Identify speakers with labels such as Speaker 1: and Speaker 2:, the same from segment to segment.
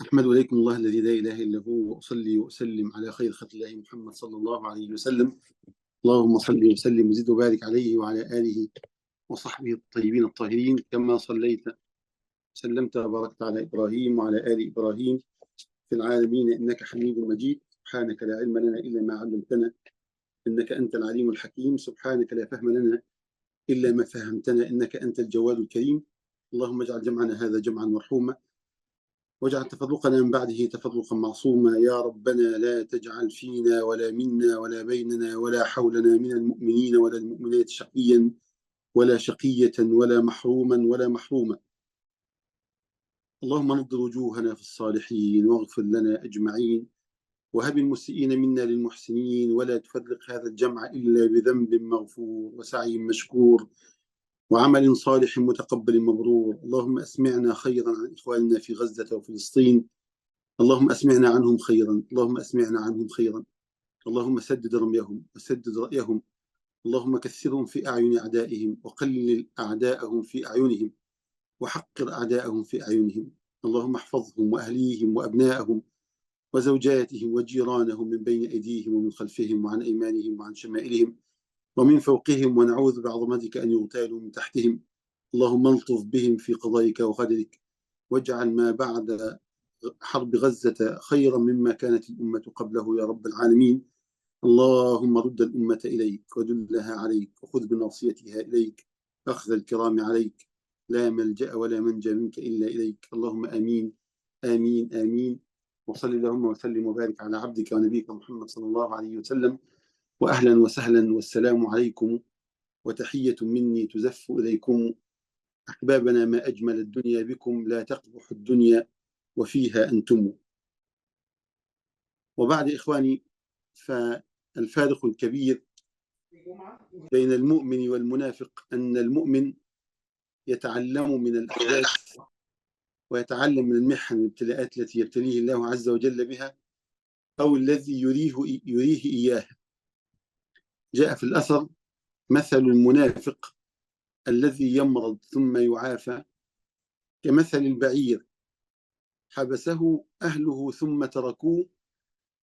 Speaker 1: أحمد إليكم الله الذي لا إله إلا هو، وأصلي وأسلم على خير خلق الله محمد صلى الله عليه وسلم. اللهم صل وسلم وزد وبارك عليه وعلى آله وصحبه الطيبين الطاهرين، كما صليت وسلمت وباركت على إبراهيم وعلى آل إبراهيم في العالمين إنك حميد مجيد. سبحانك لا علم لنا إلا ما علمتنا إنك أنت العليم الحكيم. سبحانك لا فهم لنا إلا ما فهمتنا إنك أنت الجواد الكريم. اللهم اجعل جمعنا هذا جمعا مرحوما، واجعل تفرقنا من بعده تفرقا معصوما. يا ربنا لا تجعل فينا ولا منا ولا بيننا ولا حولنا من المؤمنين ولا المؤمنات شقيا ولا شقية ولا محروما ولا محروما. اللهم نضر وجوهنا في الصالحين واغفر لنا أجمعين، وهب المسيئين منا للمحسنين، ولا تفرق هذا الجمع إلا بذنب مغفور وسعي مشكور وعمل صالح متقبل مبرور. اللهم أسمعنا خيرا عن إخواننا في غزة وفلسطين. اللهم أسمعنا عنهم خيرا، اللهم أسمعنا عنهم خيرا. اللهم سدد رميهم وسدد رأيهم. اللهم كثرهم في أعين أعدائهم وقلل أعداءهم في أعينهم وحقر أعداءهم في أعينهم. اللهم احفظهم وأهليهم وأبنائهم وزوجاتهم وجيرانهم من بين أيديهم ومن خلفهم وعن أيمانهم وعن شمائلهم ومن فوقهم، ونعوذ بعظمتك أن يغتالوا من تحتهم. اللهم الطف بهم في قضائك وقدرك، واجعل ما بعد حرب غزة خيرا مما كانت الأمة قبله يا رب العالمين. اللهم رد الأمة إليك ودلها عليك، وخذ بناصيتها إليك أخذ الكرام عليك. لا ملجأ ولا منجى منك إلا إليك. اللهم آمين آمين آمين. وصل اللهم وسلم وبارك على عبدك ونبيك محمد صلى الله عليه وسلم. وأهلا وسهلا والسلام عليكم، وتحية مني تزف إليكم. أحبابنا، ما أجمل الدنيا بكم، لا تقبح الدنيا وفيها أنتم. وبعد إخواني، فالفارق الكبير بين المؤمن والمنافق أن المؤمن يتعلم من الأحداث ويتعلم من المحن والابتلاءات التي يبتليه الله عز وجل بها، أو الذي يريه إياه. جاء في الأثر: مثل المنافق الذي يمرض ثم يعافى كمثل البعير حبسه أهله ثم تركوه،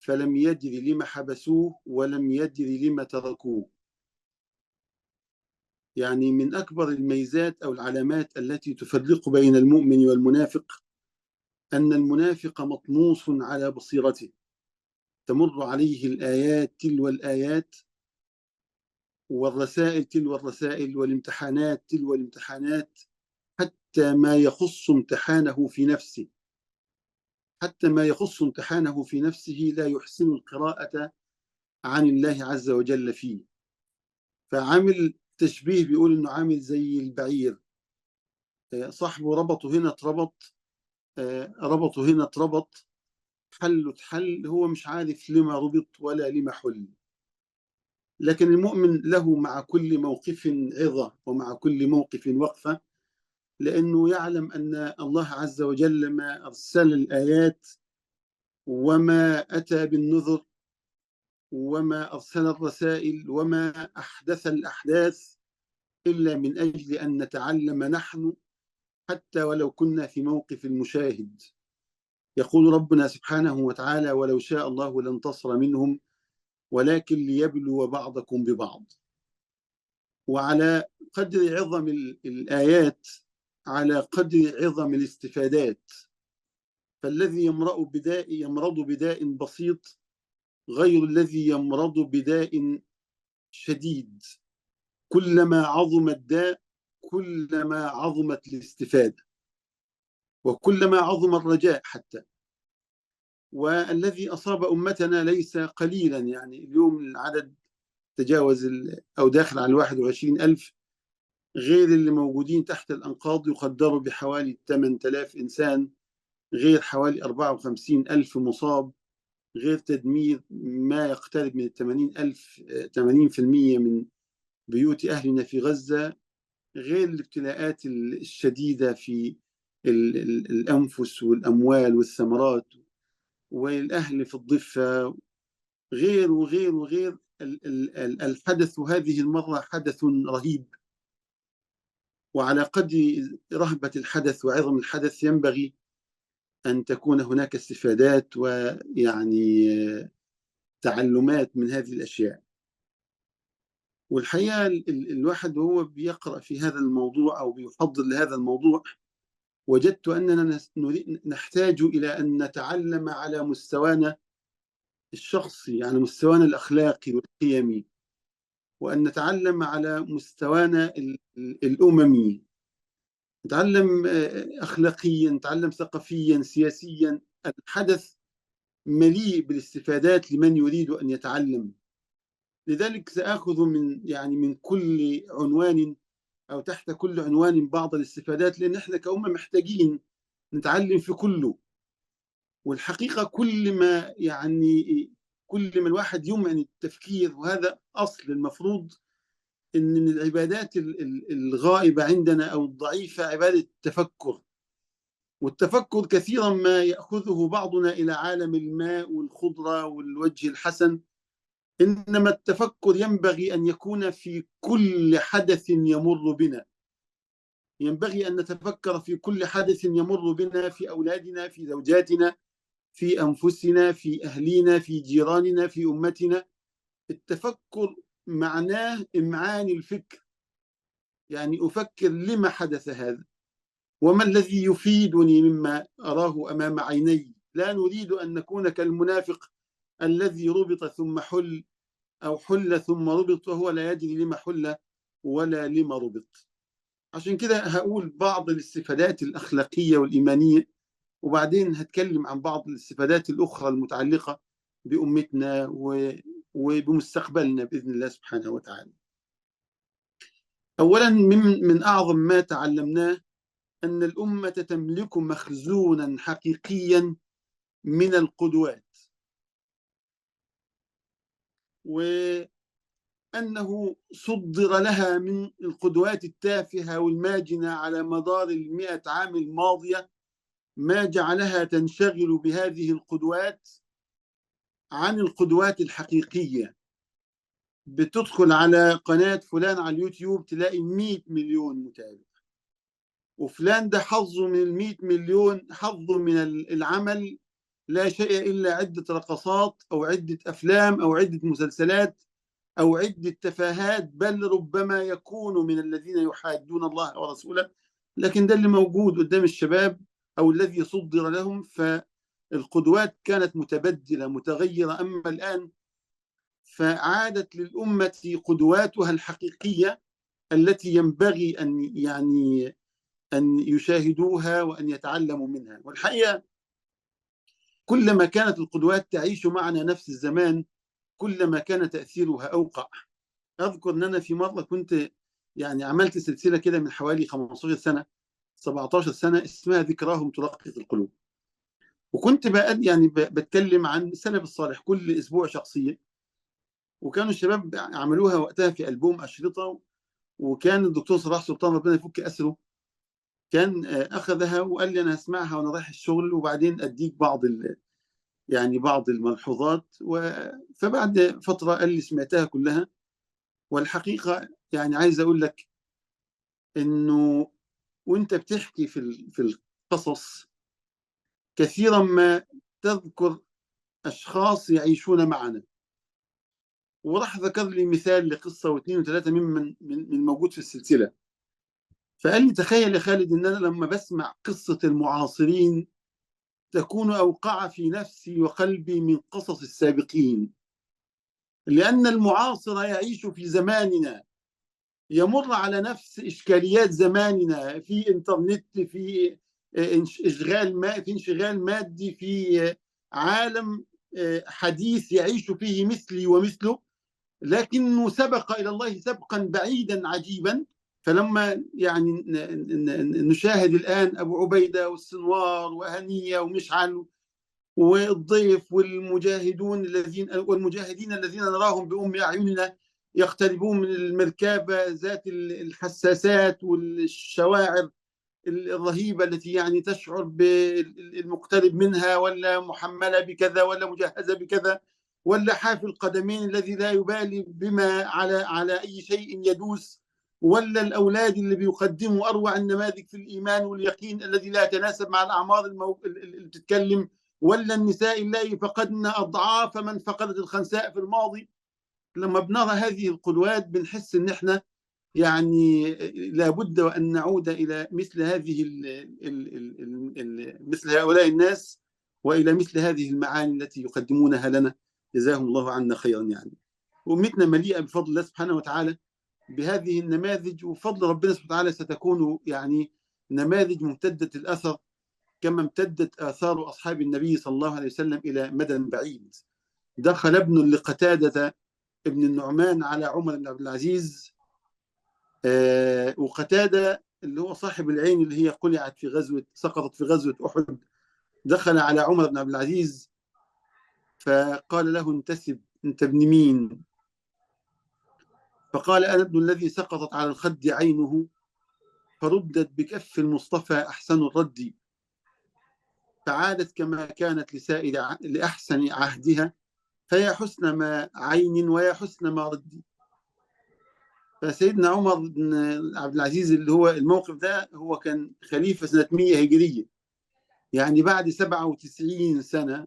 Speaker 1: فلم يدر لم حبسوه ولم يدر لم تركوه. يعني من أكبر الميزات أو العلامات التي تفرق بين المؤمن والمنافق أن المنافق مطموس على بصيرته، تمر عليه الآيات تلو الآيات، والرسائل تلو الرسائل، والامتحانات تلو الامتحانات، حتى ما يخص امتحانه في نفسه، حتى ما يخص امتحانه في نفسه لا يحسن القراءة عن الله عز وجل فيه. فعامل تشبيه بيقول إنه عامل زي البعير، صاحبه ربطه هنا اتربط، ربطه هنا اتربط، حله اتحل، هو مش عارف لما ربط ولا لما حل. لكن المؤمن له مع كل موقف عظة ومع كل موقف وقفة، لأنه يعلم أن الله عز وجل ما أرسل الآيات وما أتى بالنذر وما أرسل الرسائل وما أحدث الأحداث إلا من أجل أن نتعلم نحن، حتى ولو كنا في موقف المشاهد. يقول ربنا سبحانه وتعالى: ولو شاء الله لانتصر منهم ولكن ليبلو بعضكم ببعض. وعلى قدر عظم الآيات على قدر عظم الاستفادات. فالذي يمرض بداء بسيط غير الذي يمرض بداء شديد. كلما عظم الداء كلما عظمت الاستفادة وكلما عظم الرجاء حتى. والذي أصاب أمتنا ليس قليلا، يعني اليوم العدد تجاوز أو داخل على 21,000، غير اللي موجودين تحت الأنقاض يقدروا بحوالي 8,000 إنسان، غير حوالي 54,000 مصاب، غير تدمير ما يقترب من 80,000، 80% من بيوت أهلنا في غزة، غير الابتلاءات الشديدة في الأنفس والأموال والثمرات والأهل في الضفة، غير وغير وغير. الحدث هذه المرة حدث رهيب، وعلى قدر رهبة الحدث وعظم الحدث ينبغي أن تكون هناك استفادات ويعني تعلمات من هذه الأشياء. والحقيقة الواحد وهو بيقرأ في هذا الموضوع أو بيحضر لهذا الموضوع وجدت أننا نحتاج إلى أن نتعلم على مستوانا الشخصي، يعني مستوانا الأخلاقي والقيمي، وأن نتعلم على مستوانا الأممي، نتعلم أخلاقيا، نتعلم ثقافيا، سياسيا. الحدث مليء بالاستفادات لمن يريد أن يتعلم. لذلك سآخذ من كل عنوان أو تحت كل عنوان بعض الاستفادات، لأن احنا كأمة محتاجين نتعلم في كله. والحقيقة كل ما الواحد يمعن التفكير، وهذا أصل المفروض إن من العبادات الغائبة عندنا أو الضعيفة عبادة التفكر. والتفكر كثيرا ما يأخذه بعضنا إلى عالم الماء والخضرة والوجه الحسن، إنما التفكر ينبغي أن يكون في كل حدث يمر بنا. ينبغي أن نتفكر في كل حدث يمر بنا، في أولادنا، في زوجاتنا، في أنفسنا، في أهلينا، في جيراننا، في أمتنا. التفكر معناه إمعان الفكر، يعني أفكر لما حدث هذا، وما الذي يفيدني مما أراه أمام عيني. لا نريد أن نكون كالمنافق الذي ربط ثم حل، أو حل ثم ربط وهو لا يدري لما حل ولا لما ربط. عشان كده هقول بعض الاستفادات الأخلاقية والإيمانية، وبعدين هتكلم عن بعض الاستفادات الأخرى المتعلقة بأمتنا وبمستقبلنا بإذن الله سبحانه وتعالى. أولا، من أعظم ما تعلمناه أن الأمة تملك مخزونا حقيقيا من القدوات، وأنه صدر لها من القدوات التافهة والماجنة على مدار 100 عام الماضية ما جعلها تنشغل بهذه القدوات عن القدوات الحقيقية. بتدخل على قناة فلان على اليوتيوب تلاقي 100 مليون متابع، وفلان ده حظه من 100 مليون، حظه من العمل لا شيء إلا عدة رقصات أو عدة أفلام أو عدة مسلسلات أو عدة تفاهات، بل ربما يكون من الذين يحادون الله ورسوله. لكن ده اللي موجود قدام الشباب أو الذي صدر لهم. فالقدوات كانت متبدلة متغيرة، أما الآن فعادت للأمة قدواتها الحقيقية التي ينبغي أن يشاهدوها وأن يتعلموا منها. والحقيقة كلما كانت القدوات تعيش معنا نفس الزمان كلما كان تأثيرها أوقع. أذكر أن أنا في مرة كنت عملت سلسلة كده من حوالي 15 سنة 17 سنة اسمها ذكراهم ترقق القلوب، وكنت بتكلم عن السلف الصالح كل أسبوع شخصية، وكانوا الشباب عملوها وقتها في ألبوم أشرطة. وكان الدكتور صلاح سلطان ربنا يفك أسره كان أخذها وقال لي أنا هسمعها وأنا رايح الشغل، وبعدين أديك بعض الملحوظات. فبعد فترة قال لي سمعتها كلها. والحقيقة عايز أقول لك إنه وأنت بتحكي في القصص كثيرا ما تذكر أشخاص يعيشون معنا. وراح ذكر لي مثال لقصة واثنين وثلاثة من موجود في السلسلة. فقال لي تخيل يا خالد إن أنا لما بسمع قصة المعاصرين تكون أوقع في نفسي وقلبي من قصص السابقين، لأن المعاصر يعيش في زماننا، يمر على نفس إشكاليات زماننا، في إنترنت، في انشغال مادي، في عالم حديث يعيش فيه مثلي ومثله، لكنه سبق إلى الله سبقا بعيدا عجيبا. فلما نشاهد الآن أبو عبيدة والسنوار وهنية ومشعل والضيف والمجاهدين الذين نراهم بأم أعيننا يقتربون من المركبة ذات الحساسات والشواعر الرهيبة التي تشعر بالمقترب منها، ولا محملة بكذا، ولا مجهزة بكذا، ولا حافي القدمين الذي لا يبالي بما على أي شيء يدوس، ولا الأولاد اللي بيقدموا أروع النماذج في الإيمان واليقين الذي لا يتناسب مع الأعمار اللي بتتكلم، ولا النساء اللائي فقدن أضعاف من فقدت الخنساء في الماضي. لما بنرى هذه القدوات بنحس إن إحنا يعني لابد وأن نعود إلى مثل هذه مثل هؤلاء الناس، وإلى مثل هذه المعاني التي يقدمونها لنا، جزاهم الله عنا خيرا. يعني أمتنا مليئة بفضل الله سبحانه وتعالى بهذه النماذج، وفضل ربنا سبحانه وتعالى ستكون يعني نماذج ممتدة الأثر كما امتدت آثار أصحاب النبي صلى الله عليه وسلم إلى مدى بعيد. دخل ابن لقتادة ابن النعمان على عمر بن عبد العزيز، وقتادة اللي هو صاحب العين اللي هي قلعت في غزوة، سقطت في غزوة أحد، دخل على عمر بن عبد العزيز فقال له: انتسب، انت ابن مين؟ فقال: أنا ابن الذي سقطت على الخد عينه فردت بكف المصطفى أحسن الرد، فعادت كما كانت لأحسن عهدها، فيا حسن ما عين ويا حسن ما رد. فسيدنا عمر بن عبد العزيز اللي هو الموقف ده هو كان خليفة سنة 100 هجرية، يعني بعد 97 سنة،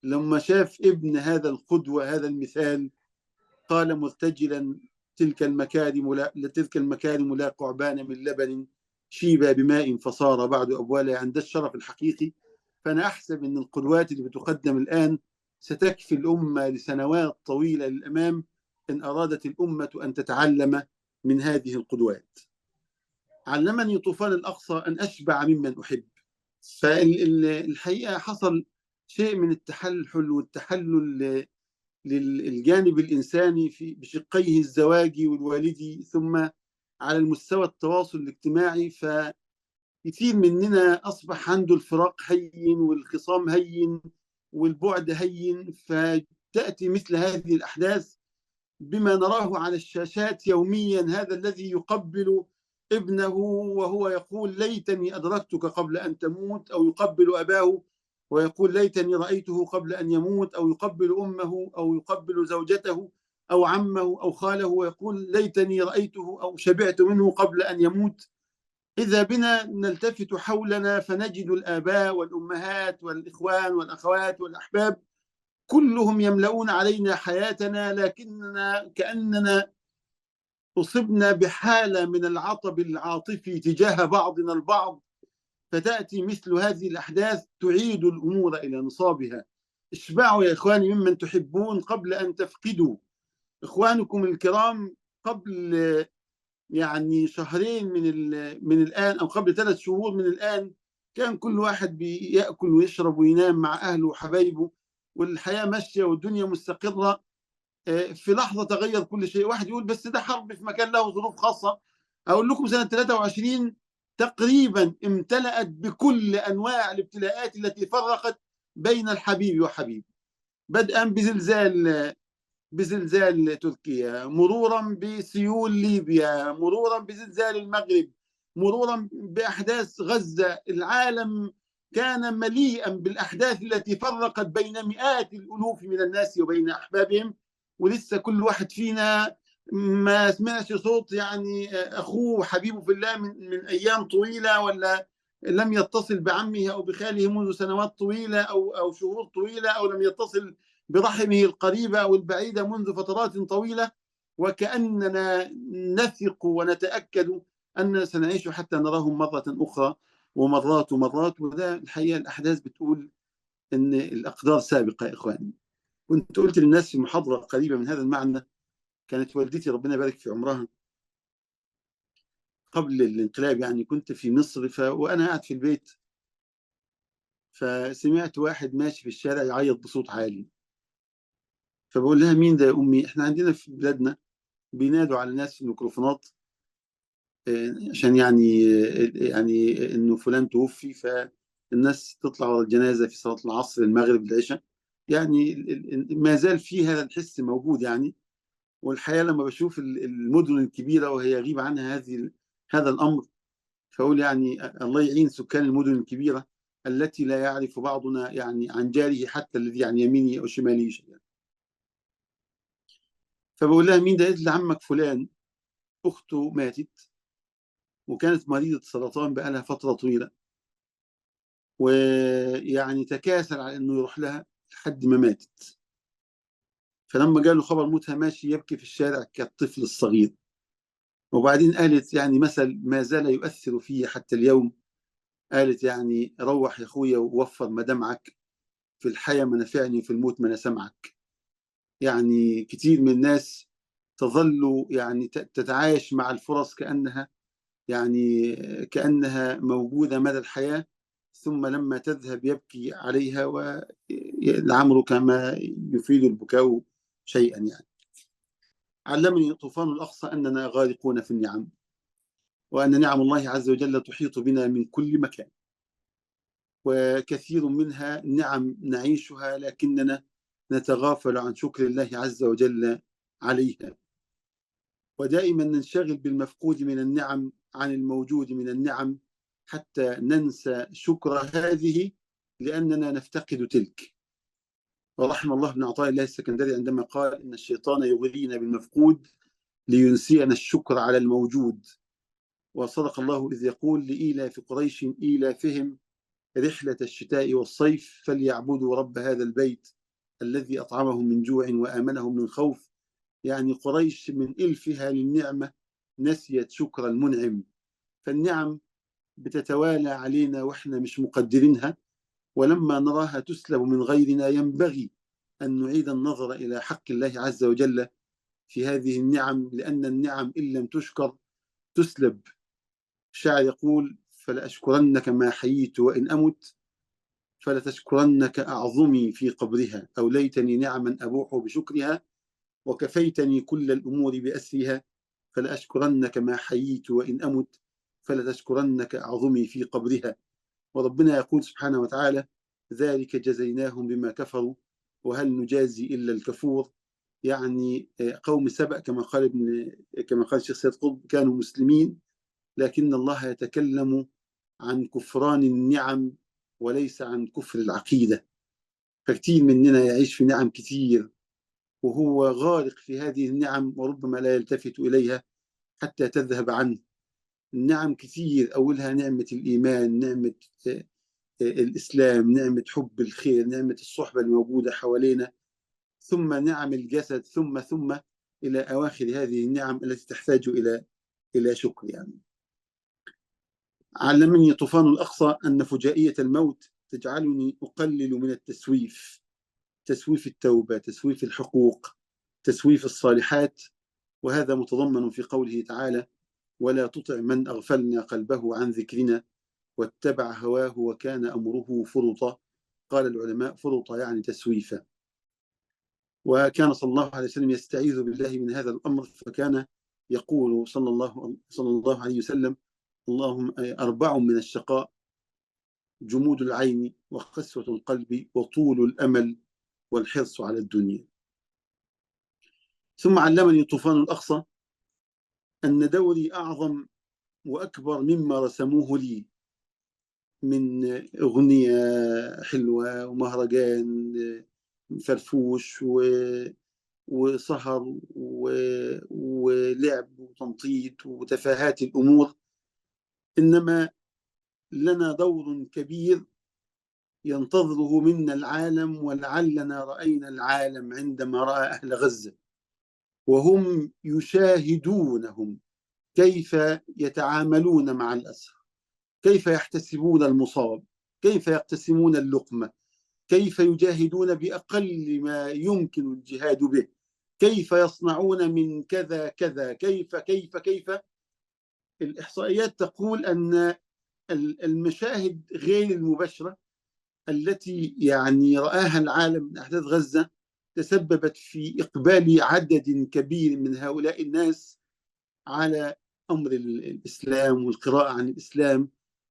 Speaker 1: لما شاف ابن هذا القدوة هذا المثال قال مرتجلا: تلك المكارم لا قعبان من لبن شيبا بماء فصار بعد أبوالا. عند الشرف الحقيقي. فأنا أحسب أن القدوات اللي بتقدم الآن ستكفي الأمة لسنوات طويلة للأمام إن أرادت الأمة أن تتعلم من هذه القدوات. علمني طوفان الأقصى أن أشبع ممن أحب. فالحقيقة حصل شيء من التحلحل والتحلل للجانب الإنساني بشقيه الزواجي والوالدي، ثم على المستوى التواصل الاجتماعي. فكثير مننا أصبح عنده الفراق هين والخصام هين والبعد هين، فتأتي مثل هذه الأحداث بما نراه على الشاشات يوميا، هذا الذي يقبل ابنه وهو يقول: ليتني أدركتك قبل أن تموت، أو يقبل أباه ويقول: ليتني رأيته قبل أن يموت، أو يقبل أمه، أو يقبل زوجته أو عمه أو خاله ويقول: ليتني رأيته أو شبعت منه قبل أن يموت. إذا بنا نلتفت حولنا فنجد الآباء والأمهات والإخوان والأخوات والأحباب كلهم يملؤون علينا حياتنا، لكننا كأننا أصبنا بحالة من العطب العاطفي تجاه بعضنا البعض، فتأتي مثل هذه الأحداث تعيد الأمور إلى نصابها. اشبعوا يا إخواني ممن تحبون قبل أن تفقدوا. إخوانكم الكرام قبل يعني شهرين من الآن، أو قبل 3 شهور من الآن، كان كل واحد بيأكل ويشرب وينام مع أهله وحبايبه، والحياة ماشية والدنيا مستقرة. في لحظة تغير كل شيء. واحد يقول: بس ده حرب في مكان له ظروف خاصة. أقول لكم سنة 23 تقريبا امتلأت بكل أنواع الابتلاءات التي فرقت بين الحبيب وحبيب، بدءا بزلزال تركيا، مرورا بسيول ليبيا، مرورا بزلزال المغرب، مرورا بأحداث غزة. العالم كان مليئا بالأحداث التي فرقت بين مئات الألوف من الناس وبين أحبابهم، ولسه كل واحد فينا ما سمعش صوت يعني أخوه وحبيبه في الله من أيام طويلة، ولا لم يتصل بعمه أو بخاله منذ سنوات طويلة أو شهور طويلة، أو لم يتصل برحمه القريبة أو البعيدة منذ فترات طويلة. وكأننا نثق ونتأكد أننا سنعيش حتى نراهم مرة أخرى، ومرات ومرات. وده الحقيقة الأحداث بتقول أن الأقدار سابقة يا إخواني. كنت قلت للناس في محاضرة قريبة من هذا المعنى، كانت والدتي ربنا يبارك في عمرها قبل الانقلاب، يعني كنت في مصر وأنا قاعد في البيت، فسمعت واحد ماشي في الشارع يعيط بصوت عالي. فبقول لها: مين ده يا أمي؟ إحنا عندنا في بلادنا بينادوا على الناس في الميكروفونات عشان يعني إنه فلان توفي، فالناس تطلع ورا الجنازة في صلاة العصر المغرب العشاء. يعني ما زال في هذا الحس موجود يعني. والحقيقة لما بشوف المدن الكبيرة وهي يغيب عنها هذا الأمر، فأقول يعني الله يعين سكان المدن الكبيرة التي لا يعرف بعضنا يعني عن جاره حتى الذي عن يمينه أو شماله شيئا. فبقول لها: مين ده؟ قالت لي: عمك فلان. أخته ماتت، وكانت مريضة سرطان بقالها فترة طويلة، ويعني تكاسل على إنه يروح لها لحد ما ماتت. فلما جاله خبر موتها ماشي يبكي في الشارع كالطفل الصغير. وبعدين قالت يعني مثل ما زال يؤثر فيه حتى اليوم، قالت يعني روح يا أخويا ووفر ما دمعك، في الحياة ما نفعني وفي الموت ما نسمعك. يعني كتير من الناس تظل يعني تتعايش مع الفرص كأنها موجودة مدى الحياة، ثم لما تذهب يبكي عليها، والعمر كما يفيد البكاء شيئا يعني. علمني طوفان الأقصى أننا غارقون في النعم، وأن نعم الله عز وجل تحيط بنا من كل مكان، وكثير منها نعم نعيشها لكننا نتغافل عن شكر الله عز وجل عليها. ودائما ننشغل بالمفقود من النعم عن الموجود من النعم، حتى ننسى شكر هذه لأننا نفتقد تلك. ورحم الله بن عطاء الله السكندري عندما قال إن الشيطان يغرينا بالمفقود لينسينا الشكر على الموجود. وصدق الله إذ يقول لإيلاف قريش إيلافهم رحلة الشتاء والصيف فليعبدوا رب هذا البيت الذي أطعمهم من جوع وآمنهم من خوف. يعني قريش من إلفها للنعمة نسيت شكر المنعم، فالنعم بتتوالى علينا وإحنا مش مقدرينها، ولما نراها تسلب من غيرنا ينبغي أن نعيد النظر إلى حق الله عز وجل في هذه النعم، لأن النعم إن لم تشكر تسلب. الشاعر يقول فلأشكرنك ما حييت وإن أمت فلتشكرنك أعظمي في قبرها، أو ليتني نعما أبوح بشكرها وكفيتني كل الأمور بأسرها، فلأشكرنك ما حييت وإن أمت فلتشكرنك أعظمي في قبرها. وربنا يقول سبحانه وتعالى ذلك جزيناهم بما كفروا وهل نجازي إلا الكفور. يعني قوم سبأ كما قال الشيخ سيد قطب كانوا مسلمين، لكن الله يتكلم عن كفران النعم وليس عن كفر العقيدة. فكتير مننا يعيش في نعم كتير وهو غارق في هذه النعم، وربما لا يلتفت إليها حتى تذهب عنه. النعم كثير، أولها نعمة الإيمان، نعمة الإسلام، نعمة حب الخير، نعمة الصحبة الموجودة حوالينا، ثم نعم الجسد، ثم إلى أواخر هذه النعم التي تحتاج إلى شكر يعني. علمني طوفان الأقصى أن فجائية الموت تجعلني أقلل من التسويف، تسويف التوبة، تسويف الحقوق، تسويف الصالحات. وهذا متضمن في قوله تعالى ولا تطع من أغفلنا قلبه عن ذكرنا واتبع هواه وكان أمره فرطا. قال العلماء فرطا يعني تسويفا. وكان صلى الله عليه وسلم يستعيذ بالله من هذا الأمر، فكان يقول صلى الله عليه وسلم اللهم 4 من الشقاء جمود العين وقسوة القلب وطول الأمل والحرص على الدنيا. ثم علمني طوفان الأقصى أن دوري أعظم وأكبر مما رسموه لي من أغنية حلوة ومهرجان فرفوش وسهر ولعب وتنطيط وتفاهات الأمور، إنما لنا دور كبير ينتظره منا العالم، ولعلنا رأينا العالم عندما رأى أهل غزة وهم يشاهدونهم كيف يتعاملون مع الأسرى، كيف يحتسبون المصاب، كيف يقتسمون اللقمة، كيف يجاهدون بأقل ما يمكن الجهاد به، كيف يصنعون من كذا كذا، كيف. الإحصائيات تقول أن المشاهد غير المباشرة التي يعني رآها العالم من أحداث غزة تسببت في إقبال عدد كبير من هؤلاء الناس على أمر الإسلام والقراءة عن الإسلام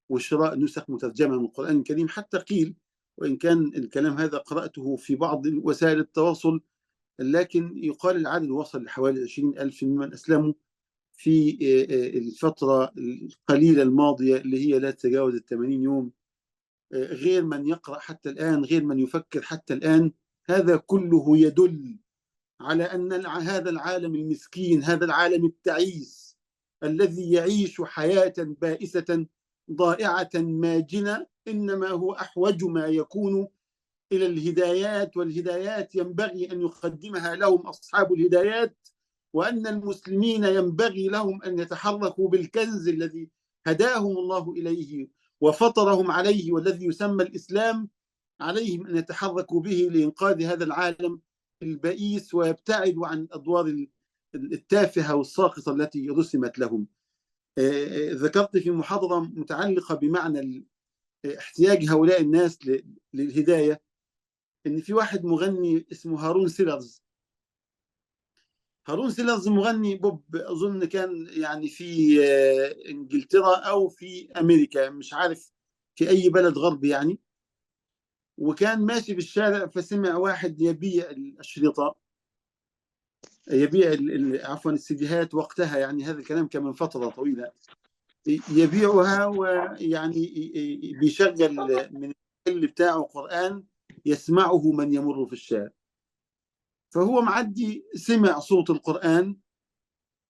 Speaker 1: وشراء نسخ مترجمة من القرآن الكريم. حتى قيل، وإن كان الكلام هذا قرأته في بعض وسائل التواصل، لكن يقال العدد وصل لحوالي 20,000 ممن أسلموا في الفترة القليلة الماضية اللي هي لا تتجاوز 80 يوم، غير من يقرأ حتى الآن، غير من يفكر حتى الآن. هذا كله يدل على أن هذا العالم المسكين، هذا العالم التعيس الذي يعيش حياة بائسة ضائعة ماجنة إنما هو أحوج ما يكون إلى الهدايات، والهدايات ينبغي أن يقدمها لهم أصحاب الهدايات، وأن المسلمين ينبغي لهم أن يتحركوا بالكنز الذي هداهم الله إليه وفطرهم عليه والذي يسمى الإسلام. عليهم أن يتحركوا به لإنقاذ هذا العالم البئيس ويبتعدوا عن الأدوار التافهة والساقطة التي رسمت لهم. ذكرت في محاضرة متعلقة بمعنى احتياج هؤلاء الناس للهداية إن في واحد مغني اسمه هارون سيلرز. هارون سيلرز مغني بوب، أظن كان يعني في إنجلترا أو في أمريكا، مش عارف في أي بلد غربي يعني. وكان ماشي في الشارع فسمع واحد يبيع الأشرطة، يبيع عفوا السيديهات وقتها، يعني هذا الكلام كان من فترة طويلة، يبيعها ويعني بيشغل من اللي بتاعه قرآن يسمعه من يمر في الشارع. فهو معدي سمع صوت القرآن،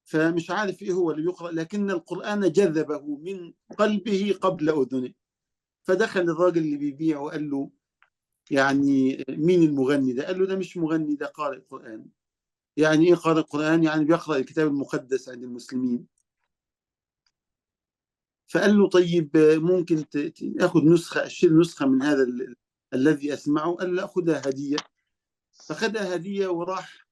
Speaker 1: فمش عارف ايه هو اللي يقرأ، لكن القرآن جذبه من قلبه قبل أذنه. فدخل الراجل اللي بيبيع وقال له يعني مين المغني ده؟ قال له ده مش مغني، ده قارئ قرآن. يعني ايه قارئ قرآن؟ يعني بيقرأ الكتاب المقدس عند المسلمين. فقال له طيب ممكن تاخذ نسخة، اشتري نسخة من هذا الذي أسمعه؟ قال له أخذها هدية. فخدها هدية وراح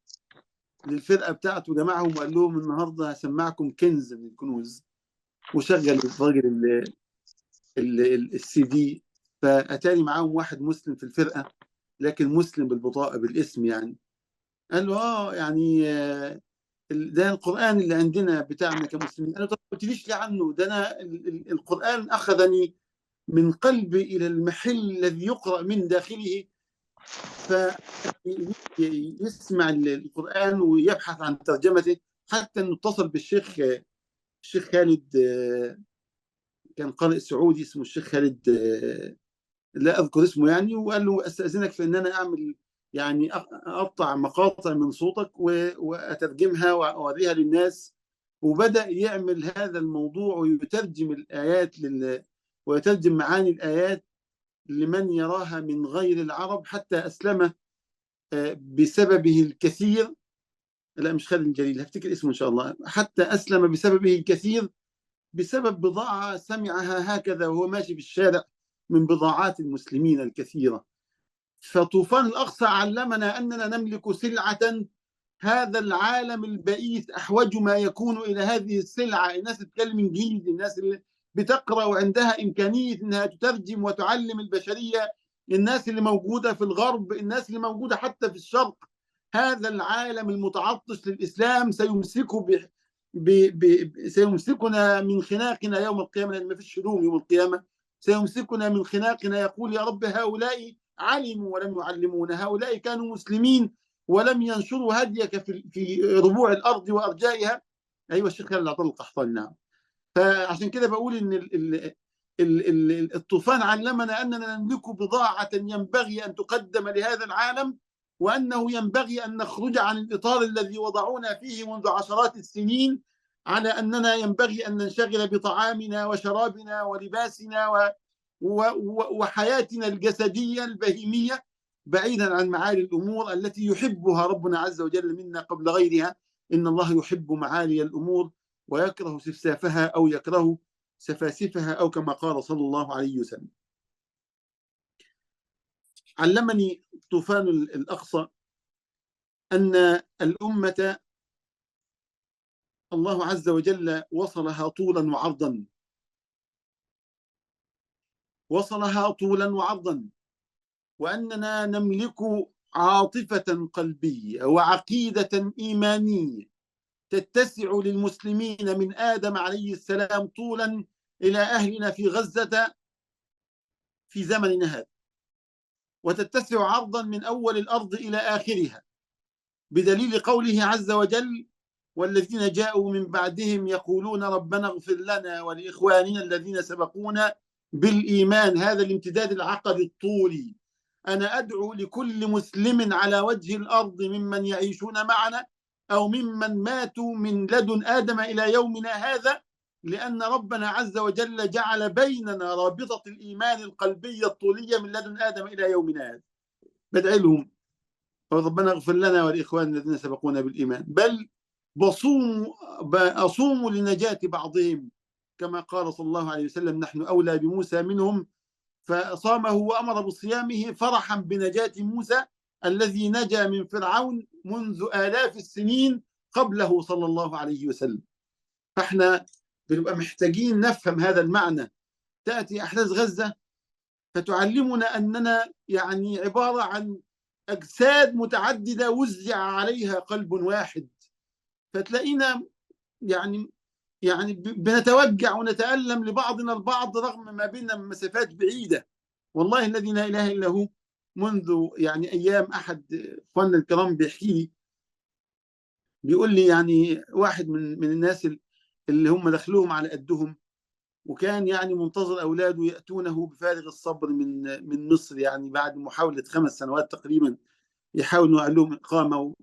Speaker 1: للفرقة بتاعته جمعهم وقال لهم النهاردة هسمعكم كنز من الكنوز، وشغل الراجل السي دي. فأتاني معاهم واحد مسلم في الفرقة، لكن مسلم بالبطاقة بالاسم يعني. قال له يعني ده القرآن اللي عندنا بتاعنا كمسلمين. قال له طب ما قلتليش ليه عنه؟ ده أنا القرآن أخذني من قلبي إلى المحل الذي يقرأ من داخله. فيسمع القرآن ويبحث عن ترجمته، حتى انه اتصل بالشيخ الشيخ خالد، كان قارئ سعودي اسمه الشيخ خالد، لا أذكر اسمه يعني، وقال له أستأذنك في أن أنا أعمل يعني أقطع مقاطع من صوتك وأترجمها وأوريها للناس. وبدأ يعمل هذا الموضوع ويترجم الآيات ويترجم معاني الآيات لمن يراها من غير العرب، حتى أسلم بسببه الكثير. لا مش خالد الجليل، هفتكر اسمه إن شاء الله. حتى أسلم بسببه الكثير بسبب بضاعة سمعها هكذا وهو ماشي في الشارع من بضاعات المسلمين الكثيرة. فطوفان الأقصى علمنا أننا نملك سلعة هذا العالم البئيس أحوج ما يكون إلى هذه السلعة. الناس تتكلم إنجليزي، الناس اللي بتقرأ وعندها إمكانية أنها تترجم وتعلم البشرية، الناس اللي موجودة في الغرب، الناس اللي موجودة حتى في الشرق. هذا العالم المتعطش للإسلام سيمسكنا من خناقنا يوم القيامة، لأن ما فيش شلوم يوم القيامة. سيمسكنا من خناقنا يقول يا رب هؤلاء علموا ولم يعلمونا، هؤلاء كانوا مسلمين ولم ينشروا هديك في ربوع الأرض وأرجائها. أيوة الشيخ خالد عطل القحطاني، نعم. فعشان كده بقول إن الطوفان علمنا أننا نملك بضاعة ينبغي أن تقدم لهذا العالم، وأنه ينبغي أن نخرج عن الإطار الذي وضعونا فيه منذ عشرات السنين، على أننا ينبغي أن ننشغل بطعامنا وشرابنا ولباسنا وحياتنا الجسدية البهيمية، بعيدا عن معالي الأمور التي يحبها ربنا عز وجل منا قبل غيرها. إن الله يحب معالي الأمور ويكره سفسافها أو يكره سفاسفها، أو كما قال صلى الله عليه وسلم. علمني طوفان الأقصى أن الأمة الله عز وجل وصلها طولا وعرضا، وصلها طولا وعرضا، وأننا نملك عاطفة قلبية وعقيدة إيمانية تتسع للمسلمين من آدم عليه السلام طولا إلى أهلنا في غزة في زمننا هذا، وتتسع عرضا من أول الأرض إلى آخرها، بدليل قوله عز وجل والذين جاءوا من بعدهم يقولون ربنا اغفر لنا ولإخواننا الذين سبقونا بالإيمان. هذا الامتداد العقدي الطولي. أنا أدعو لكل مسلم على وجه الأرض ممن يعيشون معنا أو ممن ماتوا من لدن آدم إلى يومنا هذا، لأن ربنا عز وجل جعل بيننا رابطة الإيمان القلبية الطولية من لدن آدم إلى يومنا هذا. بدعي لهم ربنا اغفر لنا والإخوان الذين سبقونا بالإيمان، بل أصوموا لنجاة بعضهم، كما قال صلى الله عليه وسلم: نحن أولى بموسى منهم، فصامه وأمر بصيامه فرحا بنجاة موسى الذي نجا من فرعون منذ آلاف السنين قبله صلى الله عليه وسلم. فاحنا بنبقى محتاجين نفهم هذا المعنى. تأتي أحداث غزة فتعلمنا أننا يعني عبارة عن أجساد متعددة وزع عليها قلب واحد، فتلاقينا يعني بنتوجع ونتألم لبعضنا البعض رغم ما بيننا من مسافات بعيدة. والله الذي لا إله إلا هو، منذ يعني أيام أحد إخواننا الكرام بيحكي لي، بيقول لي يعني واحد من الناس اللي هم دخلوهم على قدهم، وكان يعني منتظر أولاده يأتونه بفارغ الصبر من مصر، يعني بعد محاولة 5 سنوات تقريبا يحاولوا يعلموا إقامة،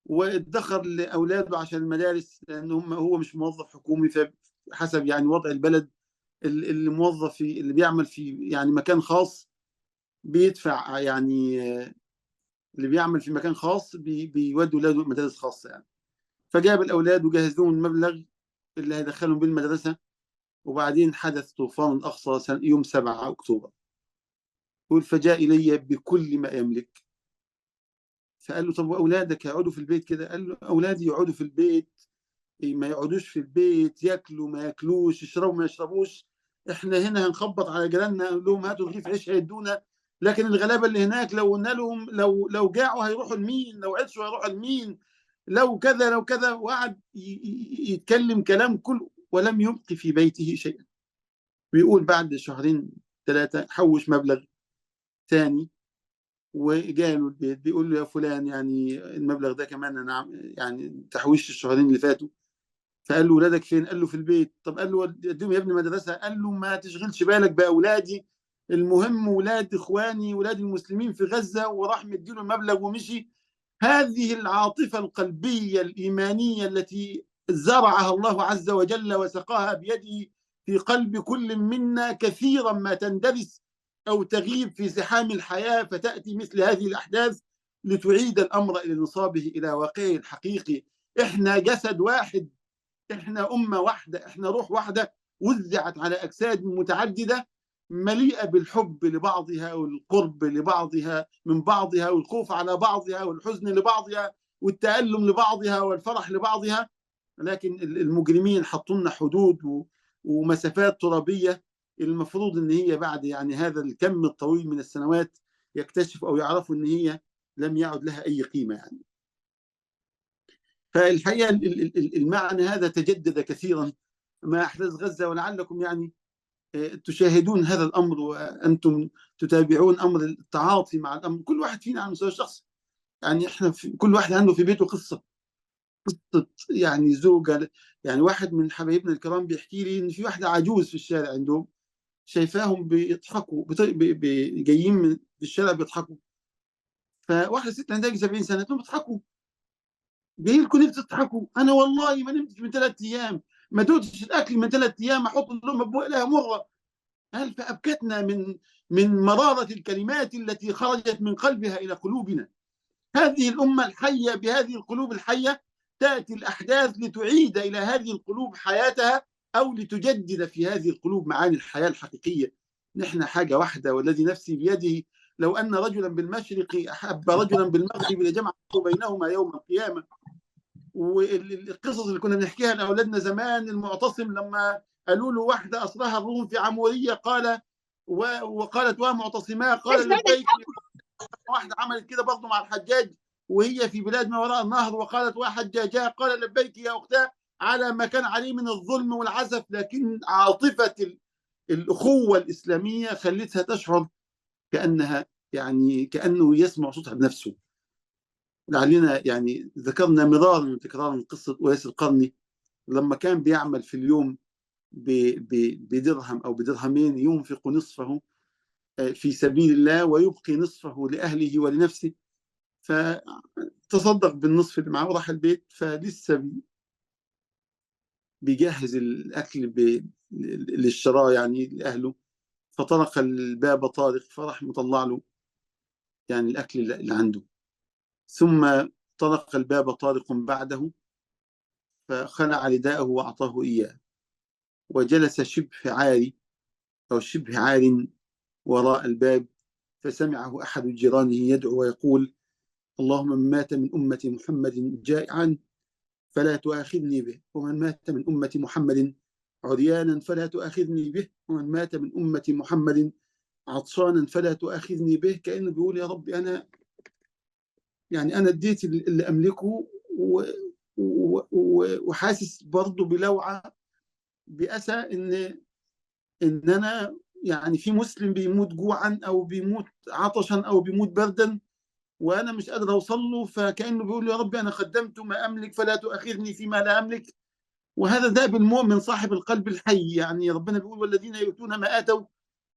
Speaker 1: وادخر لأولاده عشان المدارس، لأن هو مش موظف حكومي، فحسب يعني وضع البلد اللي موظف في اللي بيعمل في يعني مكان خاص بيدفع، يعني اللي بيعمل في مكان خاص بيودوا اولاده مدارس خاصه يعني. فجاب الاولاد وجهز لهم المبلغ اللي هيدخلهم بيه المدرسه، وبعدين حدث طوفان الاقصى يوم 7 اكتوبر. يقول: فجاء الي بكل ما يملك. فقال له: طب واولادك يقعدوا في البيت كده؟ قال له: اولادي يقعدوا في البيت، ما يقعدوش في البيت، ياكلوا ما ياكلوش، يشربوا ما يشربوش، احنا هنا هنخبط على جيراننا نقول لهم هاتوا رغيف عيش هيدونا، لكن الغلابه اللي هناك لو قلنا لهم لو جاعوا هيروحوا لمين؟ لو عطشوا هيروحوا لمين؟ لو كذا لو كذا. وقعد يتكلم كلام كله ولم يبق في بيته شيئا. بيقول بعد 2-3 حوش مبلغ ثاني وجاله البيت، بيقول له: يا فلان، يعني المبلغ ده كمان انا يعني تحويش الشهرين اللي فاتوا. فقال له: ولادك فين؟ قال له: في البيت. طب قال له: وديهم يا ابني مدرسه؟ قال له: ما تشغلش بالك باولادي، المهم ولاد اخواني ولاد المسلمين في غزه. وراح مديله المبلغ ومشي. هذه العاطفه القلبيه الايمانيه التي زرعها الله عز وجل وسقاها بيده في قلب كل منا، كثيرا ما تندرس او تغيب في زحام الحياه، فتاتي مثل هذه الاحداث لتعيد الامر الى نصابه، الى واقعه الحقيقي. احنا جسد واحد، احنا أمة واحدة، احنا روح واحدة وزعت على أجساد متعددة مليئة بالحب لبعضها والقرب لبعضها من بعضها والخوف على بعضها والحزن لبعضها والتألم لبعضها والفرح لبعضها. لكن المجرمين حطوا لنا حدود ومسافات ترابية، المفروض ان هي بعد يعني هذا الكم الطويل من السنوات يكتشفوا او يعرفوا ان هي لم يعد لها اي قيمة يعني. فالحقيقة المعنى هذا تجدد كثيرا مع أحداث غزة، ولعلكم يعني تشاهدون هذا الأمر وأنتم تتابعون أمر التعاطي مع الأمر. كل واحد فينا على مستوى الشخصي، يعني إحنا كل واحد عنده في بيته قصة يعني زوجة. يعني واحد من حبايبنا الكرام بيحكي لي إن في واحدة عجوز في الشارع عندهم، شايفاهم بيضحكوا جايين من الشارع بيضحكوا، فواحدة ست عندها 70 سنة تقول: بيضحكوا جاي لكم ليه بتضحكوا؟ انا والله ما نمتش من 3 ايام، ما دوتش الاكل من 3 ايام، احط اللقمه ببوق لها مره. قال: فابكتنا من مراره الكلمات التي خرجت من قلبها الى قلوبنا. هذه الامه الحيه بهذه القلوب الحيه، تاتي الاحداث لتعيد الى هذه القلوب حياتها، او لتجدد في هذه القلوب معاني الحياه الحقيقيه. نحن حاجه واحده، والذي نفسي بيده لو ان رجلا بالمشرق احب رجلا بالمغرب لجمع بينهما يوم القيامه. والقصص اللي كنا بنحكيها لاولادنا زمان، المعتصم لما قالوا له واحده اصلها الروم في عموريه، قال وقالت: ومعتصما، قال: لبيك. واحده عملت كده برضه مع الحجاج وهي في بلاد ما وراء النهر، وقالت: وحجاجا، قال: لبيك يا اختاه، على ما كان عليه من الظلم والعسف. لكن عاطفه الاخوه الاسلاميه خلتها تشعر كانها يعني كانه يسمع صوتها بنفسه. لعلنا يعني ذكرنا مرارا وتكرارا قصة أويس القرني لما كان بيعمل في اليوم بدرهم أو بدرهمين، ينفق نصفه في سبيل الله ويبقي نصفه لأهله ولنفسه. تصدق بالنصف اللي معاه وراح البيت، فلسه بيجهز الأكل للشراء يعني لأهله، فطرق الباب طارق، فراح مطلع له يعني الأكل اللي عنده. ثم طرق الباب طارق بعده، فخلع رداءه وأعطاه إياه، وجلس شبه عاري أو شبه عار وراء الباب، فسمعه أحد جيرانه يدعو ويقول: اللهم من مات من أمة محمد جائعا فلا تؤاخذني به، ومن مات من أمة محمد عريانا فلا تؤاخذني به، ومن مات من أمة محمد عطشانا فلا تؤاخذني به. كأنه بيقول يا رب أنا يعني أنا اديت اللي أملكه، وحاسس برضه بلوعة بأسى إن أنا يعني في مسلم بيموت جوعا أو بيموت عطشا أو بيموت بردا وأنا مش قادر أوصل له. فكأنه بيقول يا رب أنا قدمت ما أملك فلا تؤاخذني فيما لا أملك. وهذا دأب المؤمن صاحب القلب الحي. يعني ربنا بيقول والذين يؤتون ما آتوا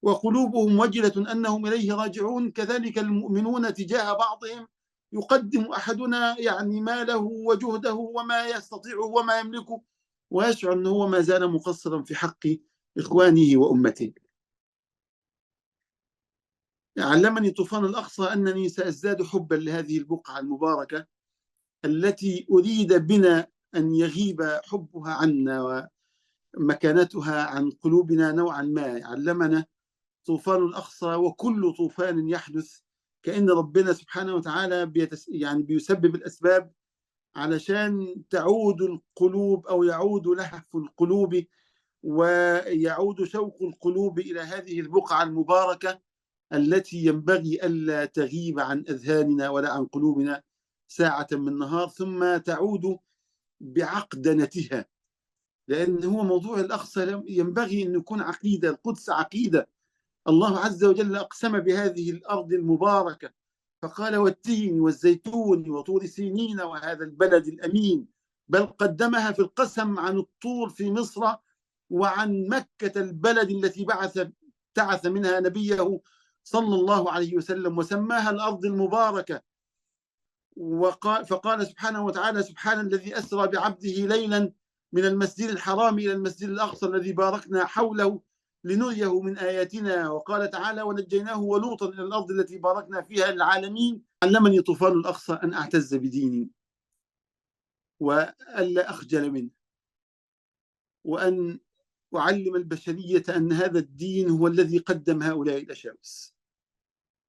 Speaker 1: وقلوبهم وجلة أنهم إليه راجعون، كذلك المؤمنون تجاه بعضهم يقدم أحدنا يعني ماله وجهده وما يستطيعه وما يملكه، ويشعر أنه هو ما زال مقصرا في حق إخوانه وأمته. علمني طوفان الأقصى أنني سأزداد حبا لهذه البقعة المباركة التي أريد بنا أن يغيب حبها عنا ومكانتها عن قلوبنا نوعا ما. علمنا طوفان الأقصى وكل طوفان يحدث كأن ربنا سبحانه وتعالى يعني بيسبب الأسباب علشان تعود القلوب أو يعود لهف القلوب ويعود شوق القلوب إلى هذه البقعة المباركة التي ينبغي ألا تغيب عن أذهاننا ولا عن قلوبنا ساعة من نهار، ثم تعود بعقدنتها. لأن هو موضوع الأقصى ينبغي أن يكون عقيدة، القدس عقيدة. الله عز وجل أقسم بهذه الأرض المباركة فقال والتين والزيتون وطور سينين وهذا البلد الأمين، بل قدمها في القسم عن الطور في مصر وعن مكة البلد التي بعث منها نبيه صلى الله عليه وسلم، وسماها الأرض المباركة. فقال سبحانه وتعالى سبحان الذي أسرى بعبده ليلا من المسجد الحرام إلى المسجد الأقصى الذي باركنا حوله لنريه من آياتنا. وقال تعالى ونجيناه ولوطا إلى الأرض التي باركنا فيها للعالمين. علمني طوفان الأقصى أن أعتز بديني وألا أخجل منه، وأن أعلم البشرية أن هذا الدين هو الذي قدم هؤلاء الأشاوس،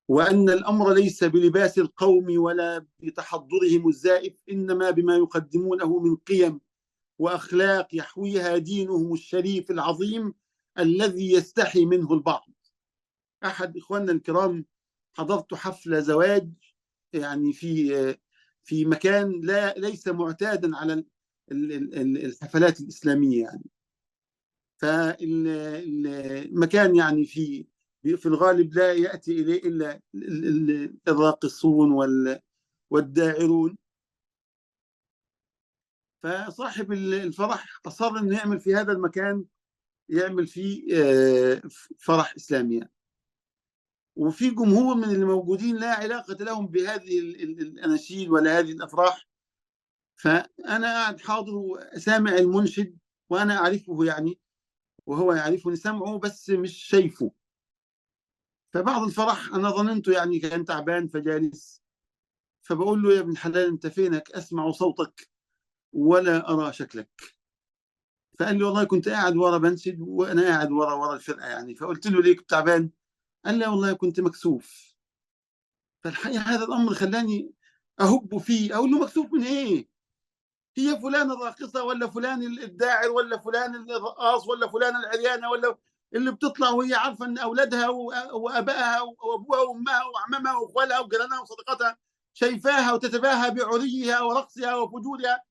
Speaker 1: وأن الأمر ليس بلباس القوم ولا بتحضرهم الزائف، إنما بما يقدمونه من قيم وأخلاق يحويها دينهم الشريف العظيم الذي يستحي منه البعض. أحد إخواننا الكرام حضرت حفل زواج يعني في مكان ليس معتادا على الحفلات الإسلامية يعني. فالمكان يعني في الغالب لا يأتي إليه إلا الراقصون والداعرون. فصاحب الفرح أصر أنه يعمل في هذا المكان، يعمل فيه فرح إسلامي يعني. وفي جمهور من اللي موجودين لا علاقة لهم بهذه الأناشيد ولا هذه الأفراح. فأنا قاعد حاضر وسامع المنشد وأنا أعرفه يعني وهو يعرفني، سمعه بس مش شايفه. فبعد الفرح أنا ظننته يعني كان تعبان فجالس، فبقول له يا ابن الحلال أنت فينك؟ أسمع صوتك ولا أرى شكلك. فقال لي والله كنت قاعد ورا بنشد وأنا قاعد ورا الفرقة يعني. فقلت له ليه كنت تعبان؟ قال لي والله كنت مكسوف. فالحقيقة هذا الأمر خلاني أهب فيه، أقول له مكسوف من إيه؟ هي فلان الراقصة ولا فلان الداعر ولا فلان الرقاص ولا فلان العريانة ولا اللي بتطلع وهي عارفة أن أولادها وأبائها وأبوها وأمها وأعمامها وأخوالها وجيرانها وصديقاتها شايفاها وتتباهى بعريها ورقصها وفجورها،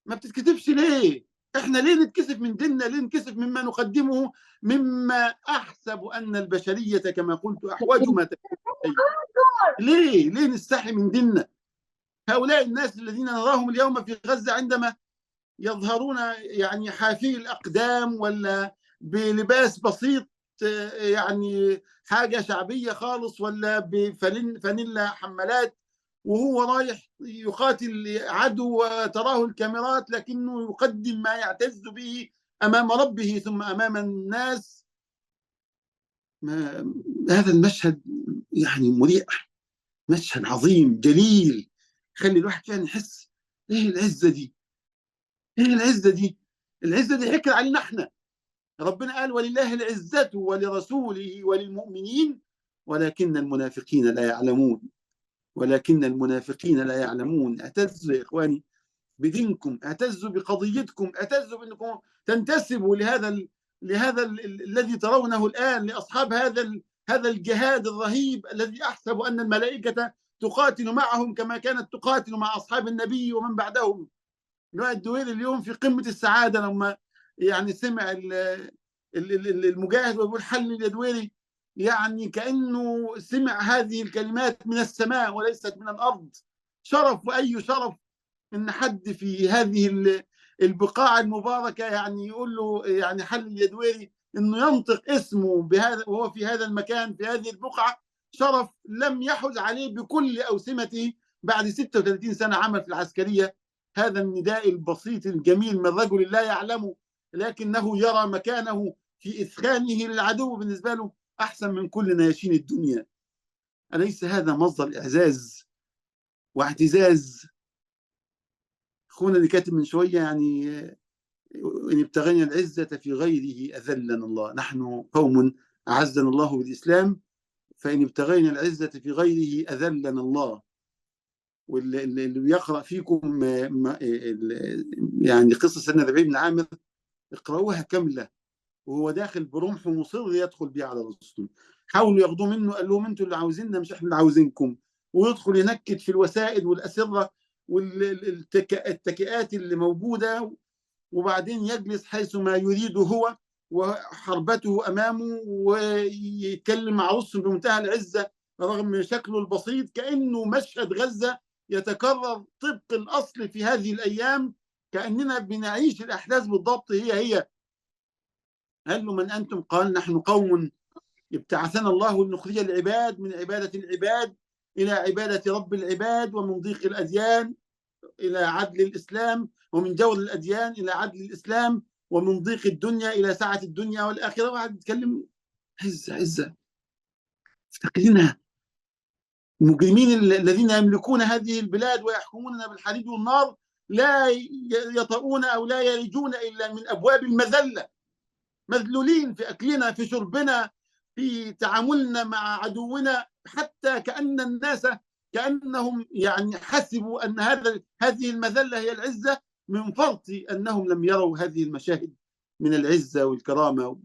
Speaker 1: ما بتتكسفش ليه؟ احنا ليه نتكسف من ديننا؟ ليه نتكسف مما نقدمه، مما احسب ان البشريه كما قلت احوج ما تكون اليه؟ ليه نستحي من ديننا؟ هؤلاء الناس الذين نراهم اليوم في غزه عندما يظهرون يعني حافي الاقدام ولا بلباس بسيط يعني حاجه شعبيه خالص ولا بفانيلا حمالات وهو رايح يقاتل عدو وتراه الكاميرات، لكنه يقدم ما يعتز به أمام ربه ثم أمام الناس. ما هذا المشهد يعني مريح، مشهد عظيم جليل، يخلي الواحد فعلا يحس ايه العزه دي، ايه العزه دي. العزه دي حكر علينا احنا. ربنا قال ولله العزه ولرسوله وللمؤمنين ولكن المنافقين لا يعلمون، ولكن المنافقين لا يعلمون. اعتزوا يا اخواني بدينكم، اعتزوا بقضيتكم، اعتزوا بانكم تنتسبوا لهذا الذي ترونه الان، لاصحاب هذا الجهاد الرهيب الذي احسب ان الملائكه تقاتل معهم كما كانت تقاتل مع اصحاب النبي ومن بعدهم. لؤي الدويري اليوم في قمه السعاده لما يعني سمع المجاهد ويقول حل اليدويري، يعني كانه سمع هذه الكلمات من السماء وليست من الارض. شرف، واي شرف ان حد في هذه البقاع المباركه يعني يقول له يعني حل اليدويري انه ينطق اسمه بهذا وهو في هذا المكان في هذه البقعه. شرف لم يحز عليه بكل اوسمته بعد 36 سنه عمل في العسكريه. هذا النداء البسيط الجميل من رجل لا يعلمه لكنه يرى مكانه في اثخانه للعدو بالنسبه له احسن من كل نياشين الدنيا. اليس هذا مصدر اعزاز واعتزاز؟ اخونا اللي كاتب من شويه يعني ان ابتغينا العزه في غيره اذلنا الله، نحن قوم اعزنا الله بالاسلام، فان ابتغينا العزه في غيره اذلنا الله. واللي بيقرا فيكم يعني قصه سيدنا ربيع بن عامر اقرأوها كامله، وهو داخل برمح مصر يدخل بيه على الرسول. حاولوا ياخدوه منه، قال لهم انتوا اللي عاوزيننا مش احنا اللي عاوزينكم. ويدخل ينكد في الوسائد والاسره والتكئات اللي موجوده، وبعدين يجلس حيث ما يريد هو وحربته امامه ويتكلم مع رستم بمنتهى العزه رغم شكله البسيط، كانه مشهد غزه يتكرر طبق الاصل في هذه الايام، كاننا بنعيش الاحداث بالضبط هي. قال له من انتم؟ قال نحن قوم ابتعثنا الله لنخرج العباد من عباده العباد الى عباده رب العباد، ومن ضيق الاديان الى عدل الاسلام، ومن جور الاديان الى عدل الاسلام، ومن ضيق الدنيا الى سعه الدنيا والاخره. واحد يتكلم عزه عزه، افتقدينها. المجرمين الذين يملكون هذه البلاد ويحكموننا بالحديد والنار لا يطؤون او لا يلجون الا من ابواب المذله، مذلولين في اكلنا في شربنا في تعاملنا مع عدونا، حتى كأن الناس كأنهم يعني حسبوا أن هذه المذلة هي العزة من فرط أنهم لم يروا هذه المشاهد من العزة والكرامة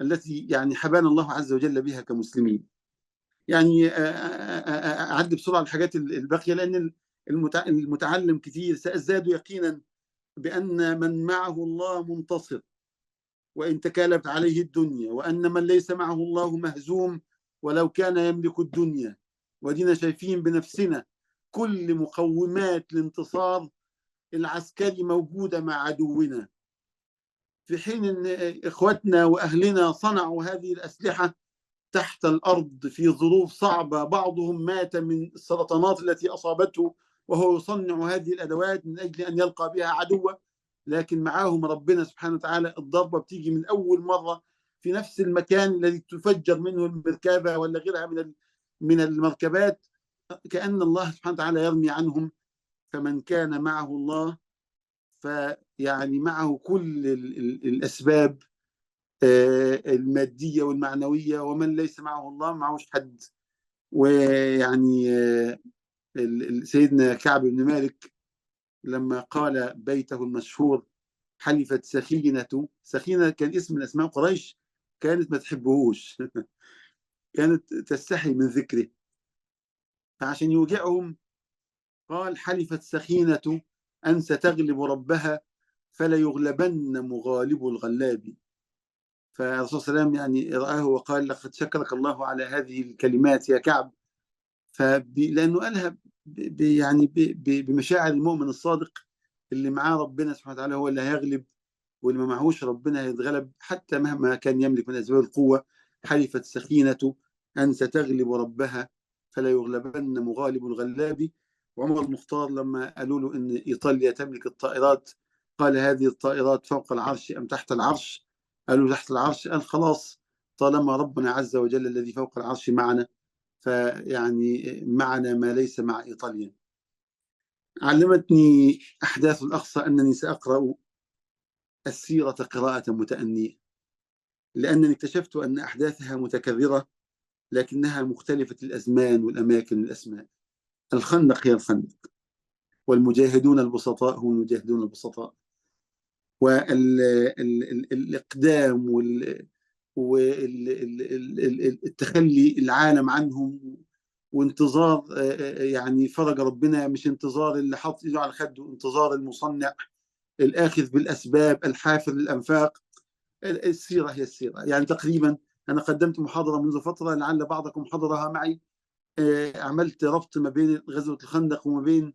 Speaker 1: التي يعني حبانا الله عز وجل بها كمسلمين. يعني أعد بسرعة الحاجات الباقية لأن المتعلم كثير سأزداد يقينا بأن من معه الله منتصر وإن تكالبت عليه الدنيا، وأن من ليس معه الله مهزوم ولو كان يملك الدنيا. ودينا شايفين بنفسنا كل مقومات الانتصار العسكري موجودة مع عدونا، في حين أن إخوتنا وأهلنا صنعوا هذه الأسلحة تحت الأرض في ظروف صعبة. بعضهم مات من السرطانات التي أصابته وهو يصنع هذه الأدوات من أجل أن يلقى بها عدوه، لكن معاهم ربنا سبحانه وتعالى. الضربة بتيجي من أول مرة في نفس المكان الذي تفجر منه المركبة ولا غيرها من المركبات، كأن الله سبحانه وتعالى يرمي عنهم. فمن كان معه الله فيعني معه كل الأسباب المادية والمعنوية، ومن ليس معه الله معهوش حد. ويعني سيدنا كعب بن مالك لما قال بيته المشهور حلفت سخينة كان اسم من أسماء قريش، كانت ما تحبهوش كانت تستحي من ذكره، فعشان يوجعهم قال حلفت سخينة أن ستغلب ربها فلا يغلبن مغالب الغلاب. فالرسول صلى الله عليه وسلم يعني رآه وقال لقد شكرك الله على هذه الكلمات يا كعب. لأنه قالها يعني بمشاعر المؤمن الصادق اللي معاه ربنا سبحانه وتعالى هو اللي هيغلب، واللي ما معهوش ربنا هيتغلب حتى مهما كان يملك من أسباب القوة. حلفت سخينة أن ستغلب ربها فلا يغلبن مغالب الغلاب. وعمر المختار لما قالوا له إن إيطاليا تملك الطائرات، قال هذه الطائرات فوق العرش أم تحت العرش؟ قالوا تحت العرش. قال خلاص، طالما ربنا عز وجل الذي فوق العرش معنا، فيعني معنا ما ليس مع إيطاليا. علمتني أحداث الأقصى أنني سأقرأ السيرة قراءة متأنية، لأنني اكتشفت أن أحداثها متكررة لكنها مختلفة الأزمان والأماكن والأسماء. الخندق هي الخندق، والمجاهدون البسطاء هم المجاهدون البسطاء، والإقدام والتخلي العالم عنهم، وانتظار يعني فرج ربنا، مش انتظار اللي حاط ايده على خده، انتظار المصنع الآخذ بالأسباب الحافر للأنفاق. السيرة هي السيرة. يعني تقريبا أنا قدمت محاضرة منذ فترة لعل بعضكم حضرها معي، عملت ربط ما بين غزوة الخندق وما بين